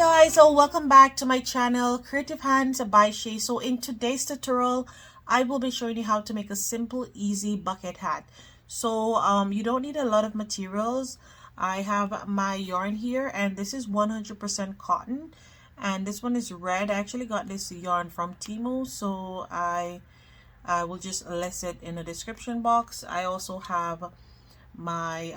guys, so welcome back to my channel Creative Hands by Shay. So in today's tutorial I will be showing you how to make a simple easy bucket hat. So you don't need a lot of materials. I have my yarn here and this is 100% cotton and this one is red. I actually got this yarn from Temu, so I will just list it in the description box. I also have my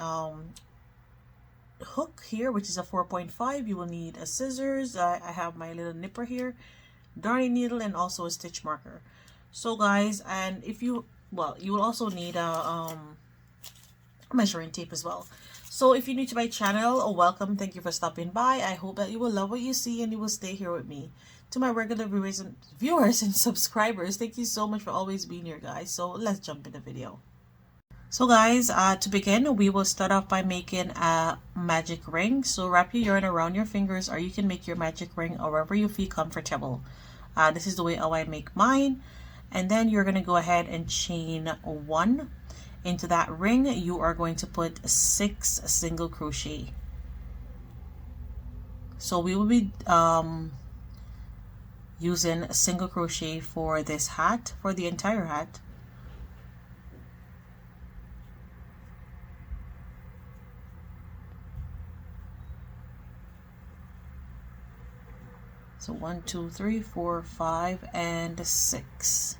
hook here, which is a 4.5. You will need a scissors. I have my little nipper here, darning needle, and also a stitch marker. So guys, and if you, well, you will also need a measuring tape as well. So if you're new to my channel, welcome. Thank you for stopping by. I hope that you will love what you see and you will stay here with me. To my regular viewers and subscribers, thank you so much for always being here, guys. So let's jump in the video. So guys, to begin, we will start off by making a magic ring. So wrap your yarn around your fingers, or you can make your magic ring wherever you feel comfortable. This is the way how I make mine. And then you're going to go ahead and chain 1. Into that ring, you are going to put 6 single crochet. So we will be using a single crochet for this hat, for the entire hat. So 1, 2, 3, 4, 5, and 6.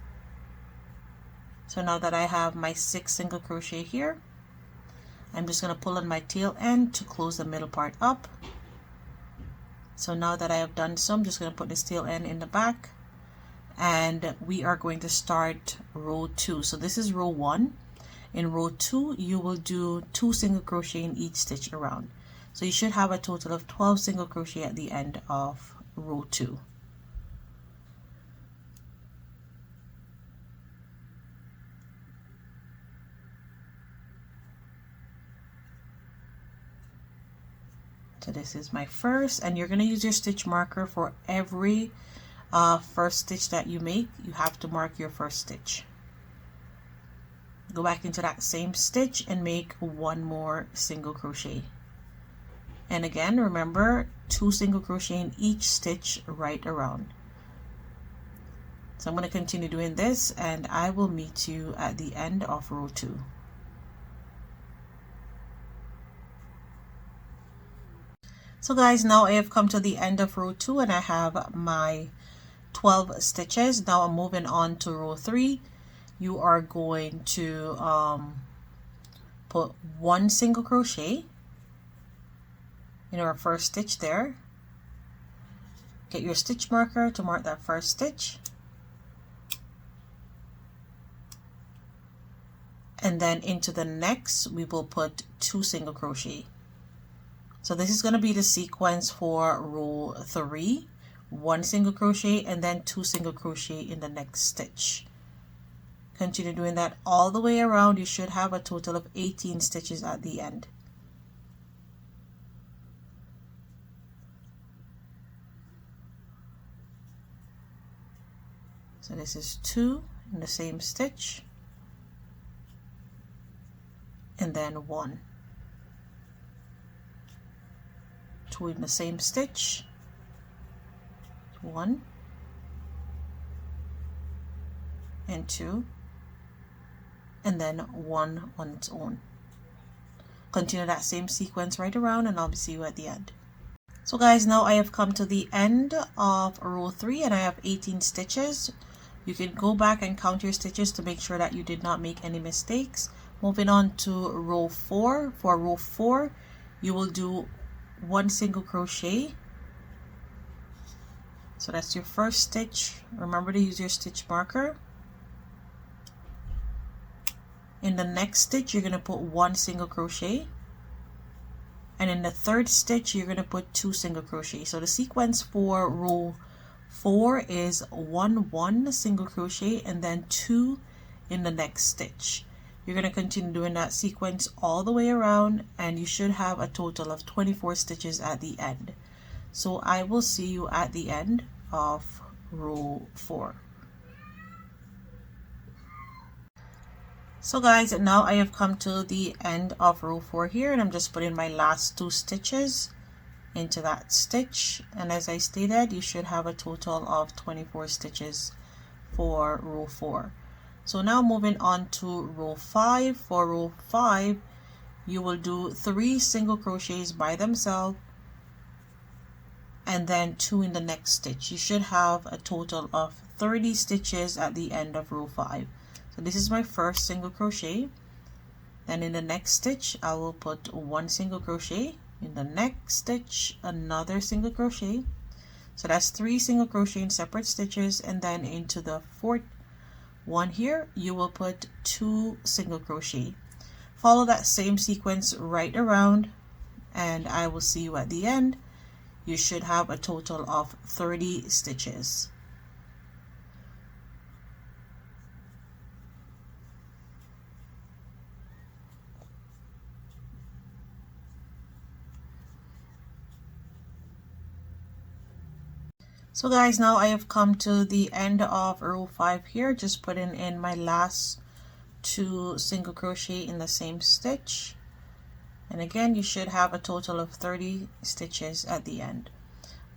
So now that I have my 6 single crochet here, I'm just going to pull on my tail end to close the middle part up. So now that I have done so, I'm just going to put this tail end in the back, and we are going to start row 2. So this is row 1. In row 2, you will do 2 single crochet in each stitch around. So you should have a total of 12 single crochet at the end of row 2. So this is my first, and you're going to use your stitch marker for every first stitch that you make. You have to mark your first stitch. Go back into that same stitch and make 1 more single crochet. And again, remember, 2 single crochet in each stitch right around. So I'm going to continue doing this, and I will meet you at the end of row 2. So guys, now I have come to the end of row 2 and I have my 12 stitches. Now I'm moving on to row 3. You are going to put 1 single crochet in our first stitch there. Get your stitch marker to mark that first stitch. And then into the next, we will put 2 single crochet. So this is going to be the sequence for row 3. 1 single crochet and then 2 single crochet in the next stitch. Continue doing that all the way around. You should have a total of 18 stitches at the end. So this is 2 in the same stitch, and then 1. 2 in the same stitch, 1 and 2, and then 1 on its own. Continue that same sequence right around, and I'll see you at the end. So guys, now I have come to the end of row 3 and I have 18 stitches. You can go back and count your stitches to make sure that you did not make any mistakes. Moving on to row 4. For row 4, you will do 1 single crochet. So that's your first stitch. Remember to use your stitch marker. In the next stitch, you're going to put 1 single crochet. And in the third stitch, you're going to put 2 single crochet. So the sequence for row 4 is 1 single crochet and then 2 in the next stitch. You're going to continue doing that sequence all the way around, and you should have a total of 24 stitches at the end. So I will see you at the end of row 4. So guys, now I have come to the end of row 4 here, and I'm just putting my last 2 stitches into that stitch, and as I stated, you should have a total of 24 stitches for row 4. So now moving on to row 5. For row 5, you will do 3 single crochets by themselves and then 2 in the next stitch. You should have a total of 30 stitches at the end of row 5. So this is my first single crochet. Then in the next stitch, I will put 1 single crochet. In the next stitch, another single crochet. So that's 3 single crochet in separate stitches, and then into the fourth one here, you will put 2 single crochet. Follow that same sequence right around, and I will see you at the end. You should have a total of 30 stitches. So guys, now I have come to the end of row 5 here, just putting in my last 2 single crochet in the same stitch. And again, you should have a total of 30 stitches at the end.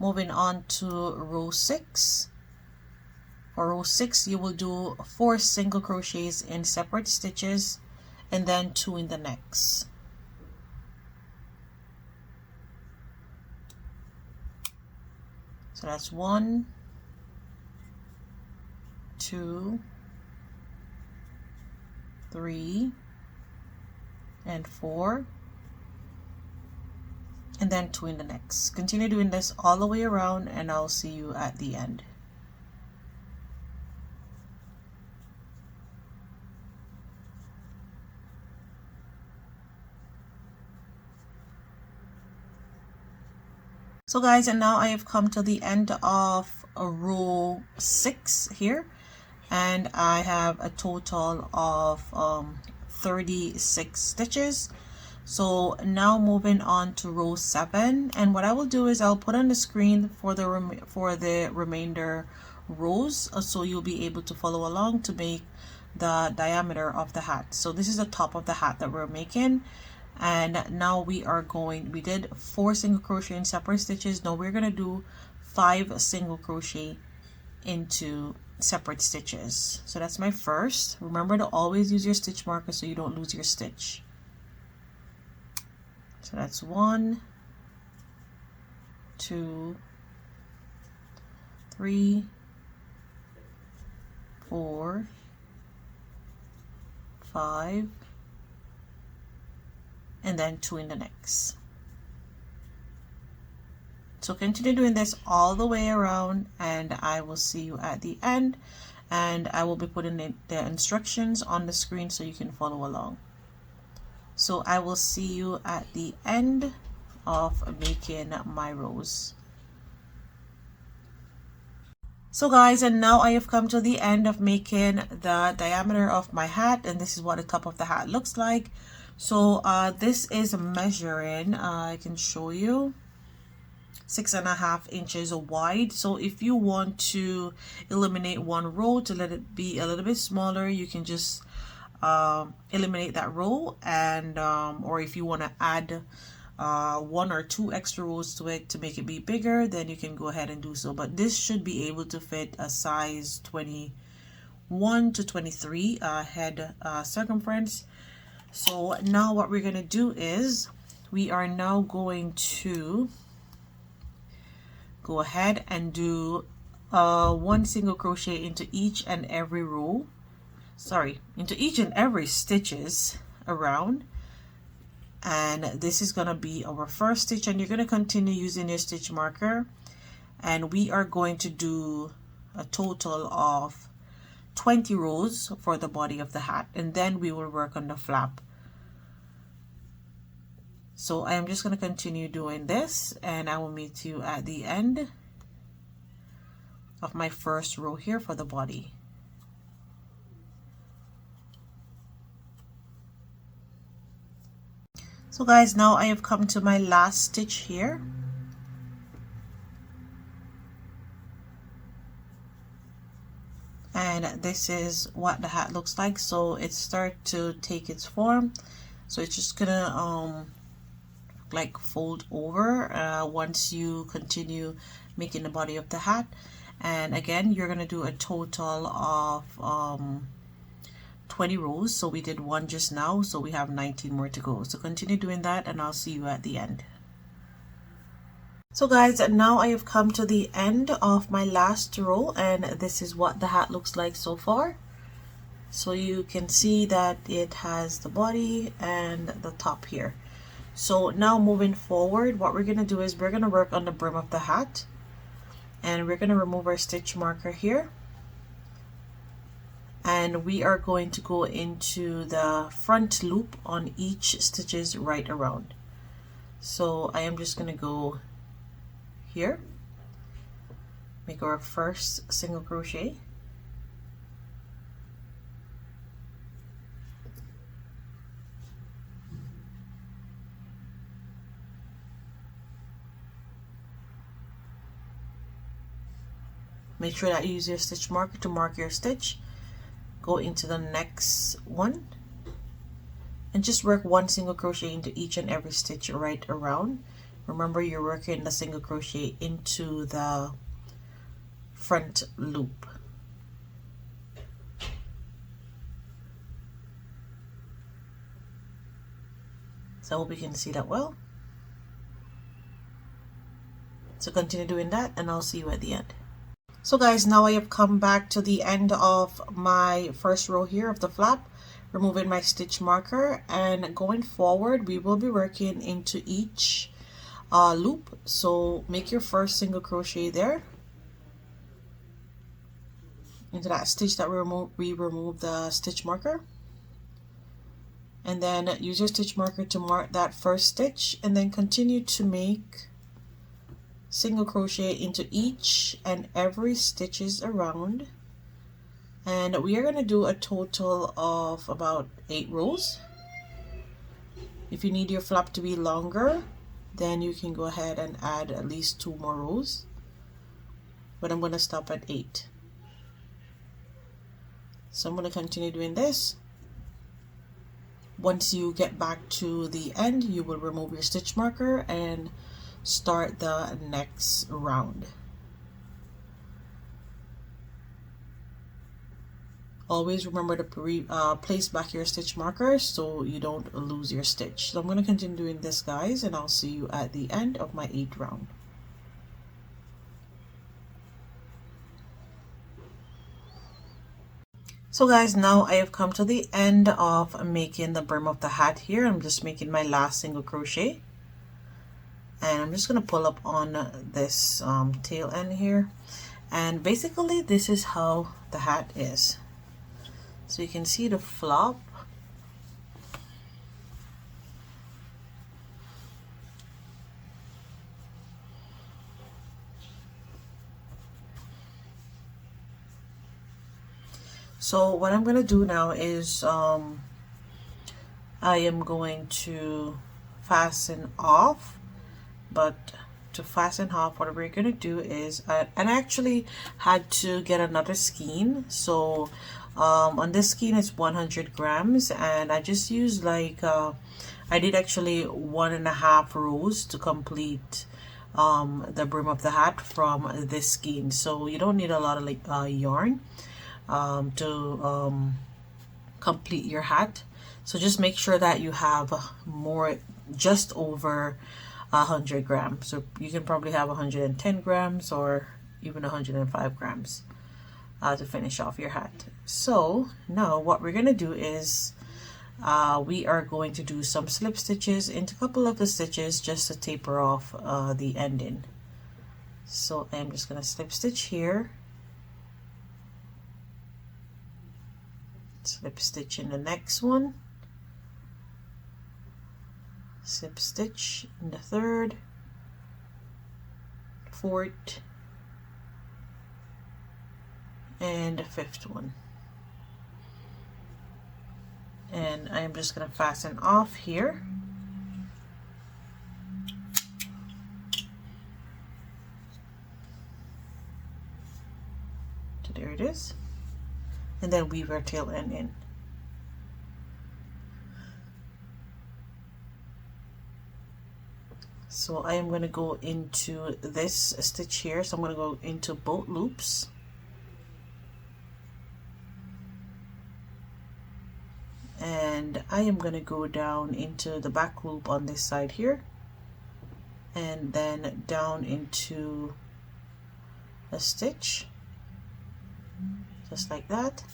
Moving on to row 6. For row 6, you will do 4 single crochets in separate stitches and then 2 in the next. So that's 1, 2, 3, and 4, and then 2 in the next. Continue doing this all the way around, and I'll see you at the end. So guys, and now I have come to the end of row 6 here, and I have a total of 36 stitches. So now moving on to row 7, and what I will do is I'll put on the screen for the remainder rows, so you'll be able to follow along to make the diameter of the hat. So this is the top of the hat that we're making. And now we did 4 single crochet in separate stitches. Now we're going to do 5 single crochet into separate stitches. So that's my first. Remember to always use your stitch marker so you don't lose your stitch. So that's 1, 2, 3, 4, 5, and then 2 in the next. So continue doing this all the way around, and I will see you at the end, and I will be putting the instructions on the screen so you can follow along. So I will see you at the end of making my rows. So guys, and now I have come to the end of making the diameter of my hat, and this is what the top of the hat looks like. So this is measuring, I can show you, 6.5 inches wide. So if you want to eliminate one row to let it be a little bit smaller, you can just eliminate that row, and or if you want to add 1 or 2 extra rows to it to make it be bigger, then you can go ahead and do so. But this should be able to fit a size 21 to 23 head circumference. So now what we're going to do is we are now going to go ahead and do 1 single crochet into each and every row, into each and every stitches around, and this is going to be our first stitch, and you're going to continue using your stitch marker, and we are going to do a total of 20 rows for the body of the hat, and then we will work on the flap. So I am just going to continue doing this, and I will meet you at the end of my first row here for the body. So guys, now I have come to my last stitch here. And this is what the hat looks like. So it starts to take its form. So it's just gonna like fold over once you continue making the body of the hat. And again, you're gonna do a total of 20 rows. So we did one just now, so we have 19 more to go. So continue doing that and I'll see you at the end. So guys, now I have come to the end of my last row, and this is what the hat looks like so far. So you can see that it has the body and the top here. So now moving forward, what we're gonna do is we're gonna work on the brim of the hat, and we're gonna remove our stitch marker here, and we are going to go into the front loop on each stitches right around. So I am just gonna go here, make our first single crochet, make sure that you use your stitch marker to mark your stitch, go into the next one and just work one single crochet into each and every stitch right around. Remember, you're working the single crochet into the front loop. So I hope you can see that well. So continue doing that and I'll see you at the end. So guys, now I have come back to the end of my first row here of the flap, removing my stitch marker, and going forward we will be working into each loop. So make your first single crochet there into that stitch that we removed the stitch marker, and then use your stitch marker to mark that first stitch, and then continue to make single crochet into each and every stitches around. And we are going to do a total of about 8 rows. If you need your flap to be longer, then you can go ahead and add at least 2 more rows, but I'm going to stop at 8. So I'm going to continue doing this. Once you get back to the end, you will remove your stitch marker and start the next round. Always remember to place back your stitch marker so you don't lose your stitch. So I'm going to continue doing this, guys, and I'll see you at the end of my 8th round. So guys, now I have come to the end of making the brim of the hat here. I'm just making my last single crochet, and I'm just going to pull up on this tail end here, and basically this is how the hat is. So you can see the flop. So what I'm going to do now is I am going to fasten off, but to fasten off, what we're going to do is and I actually had to get another skein. So on this skein it's 100 grams, and I just used like I did actually 1.5 rows to complete the brim of the hat from this skein. So you don't need a lot of like yarn to complete your hat. So just make sure that you have more, just over 100 grams. So you can probably have 110 grams or even 105 grams to finish off your hat. So now what we're going to do is we are going to do some slip stitches into a couple of the stitches just to taper off the ending. So I'm just going to slip stitch here, slip stitch in the next one, slip stitch in the third, fourth, and the fifth one. And I'm just going to fasten off here. So there it is. And then weave our tail end in. So I am going to go into this stitch here. So I'm going to go into both loops. And I am going to go down into the back loop on this side here, and then down into a stitch, just like that.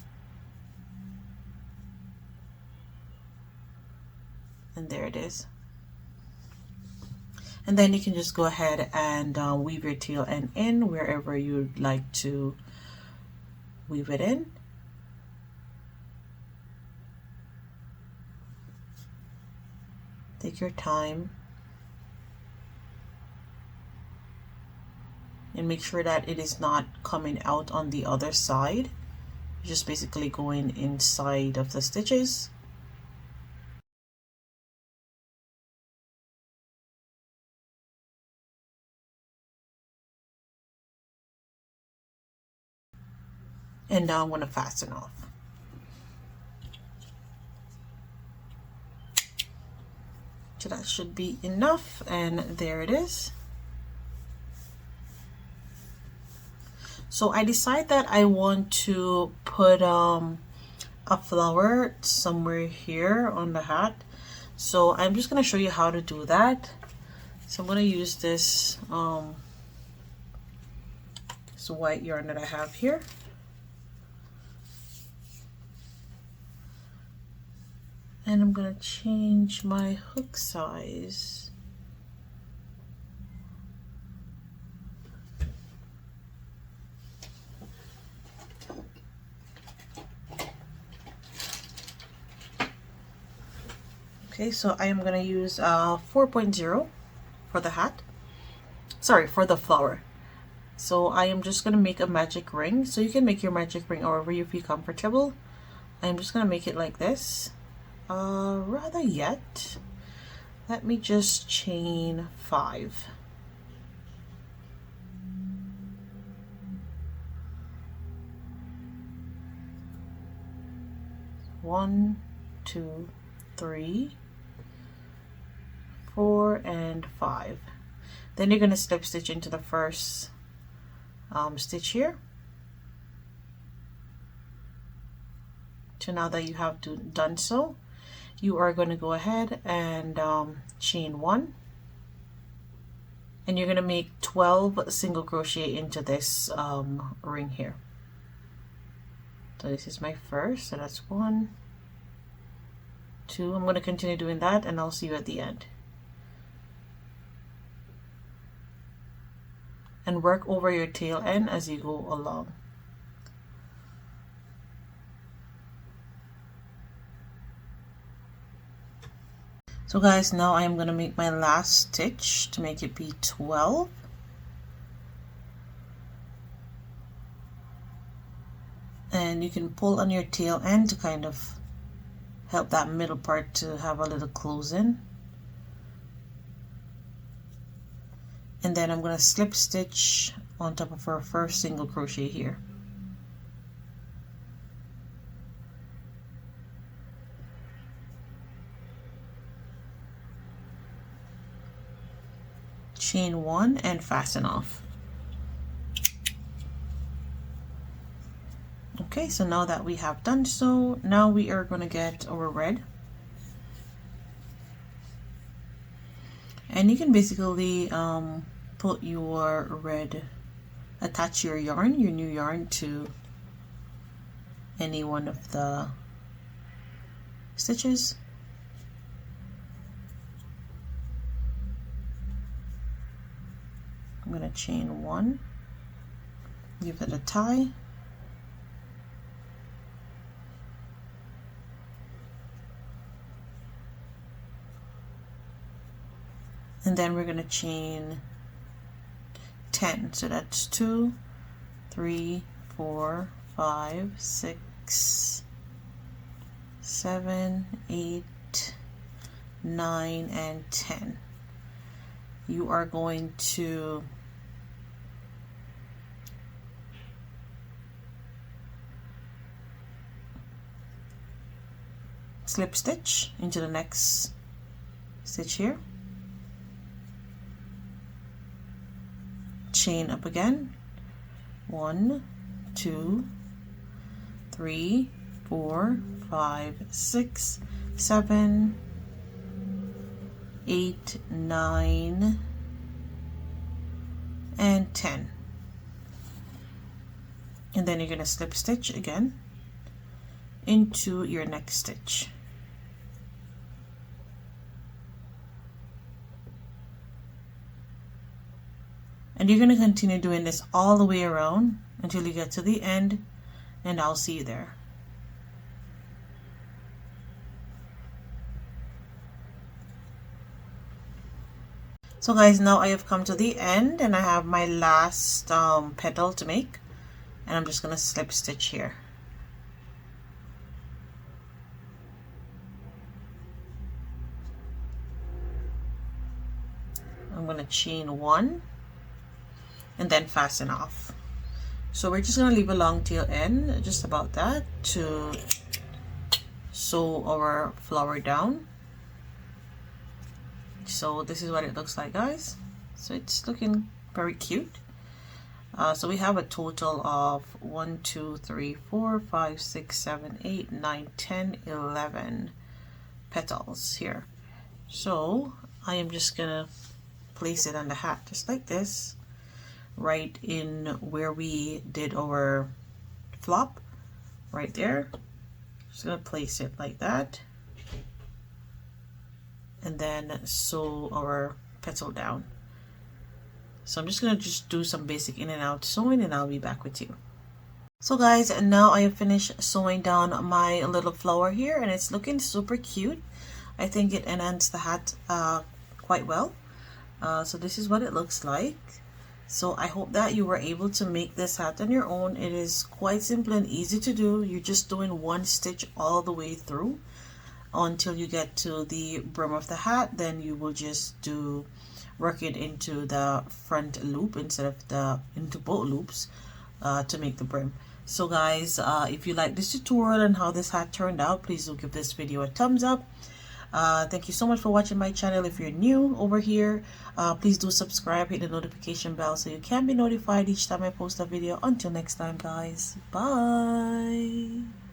And there it is. And then you can just go ahead and weave your tail end in wherever you'd like to weave it in. Take your time and make sure that it is not coming out on the other side. You're just basically going inside of the stitches. And now I'm going to fasten off. So that should be enough, and there it is. So I decide that I want to put a flower somewhere here on the hat. So I'm just going to show you how to do that. So I'm going to use this white yarn that I have here. And I'm going to change my hook size. Okay, so I am going to use 4.0 for the hat. Sorry, for the flower. So I am just going to make a magic ring. So you can make your magic ring however you feel comfortable. I'm just going to make it like this. Rather yet, let me just chain 5. One, 2, 3, 4, and 5. Then you're going to slip stitch into the first stitch here. So now that you have done so, you are going to go ahead and chain 1, and you're going to make 12 single crochet into this ring here. So this is my first, so that's 1, 2. I'm going to continue doing that, and I'll see you at the end. And work over your tail end as you go along. So guys, now I am going to make my last stitch to make it be 12. And you can pull on your tail end to kind of help that middle part to have a little close in. And then I'm going to slip stitch on top of our first single crochet here. Chain 1 and fasten off. Okay, so now that we have done so, now we are going to get our red. And you can basically put your red, attach your yarn, your new yarn, to any one of the stitches. I'm going to chain 1, give it a tie, and then we're going to chain 10. So that's 2, 3, 4, 5, 6, 7, 8, 9, and 10. You are going to slip stitch into the next stitch here. chain up again. 1, 2, 3, 4, 5, 6, 7, 8, 9, and 10. And then you're going to slip stitch again into your next stitch. And you're going to continue doing this all the way around until you get to the end, and I'll see you there. So guys, now I have come to the end and I have my last petal to make, and I'm just going to slip stitch here. I'm going to chain 1 and then fasten off. So we're just going to leave a long tail end, just about that, to sew our flower down. So this is what it looks like, guys. So it's looking very cute. So we have a total of 1, 2, 3, 4, 5, 6, 7, 8, 9, 10, 11 petals here. So I am just gonna place it on the hat just like this, right in where we did our flop, right there. Just gonna place it like that, and then sew our petal down. So I'm just gonna do some basic in and out sewing, and I'll be back with you. So guys, and now I have finished sewing down my little flower here, and it's looking super cute. I think it enhanced the hat quite well. So this is what it looks like. So I hope that you were able to make this hat on your own. It is quite simple and easy to do. You're just doing one stitch all the way through until you get to the brim of the hat. Then you will just work it into the front loop instead of into both loops to make the brim. So guys, if you like this tutorial and how this hat turned out, please do give this video a thumbs up. Thank you so much for watching my channel. If you're new over here, please do subscribe, hit the notification bell so you can be notified each time I post a video. Until next time, guys, bye.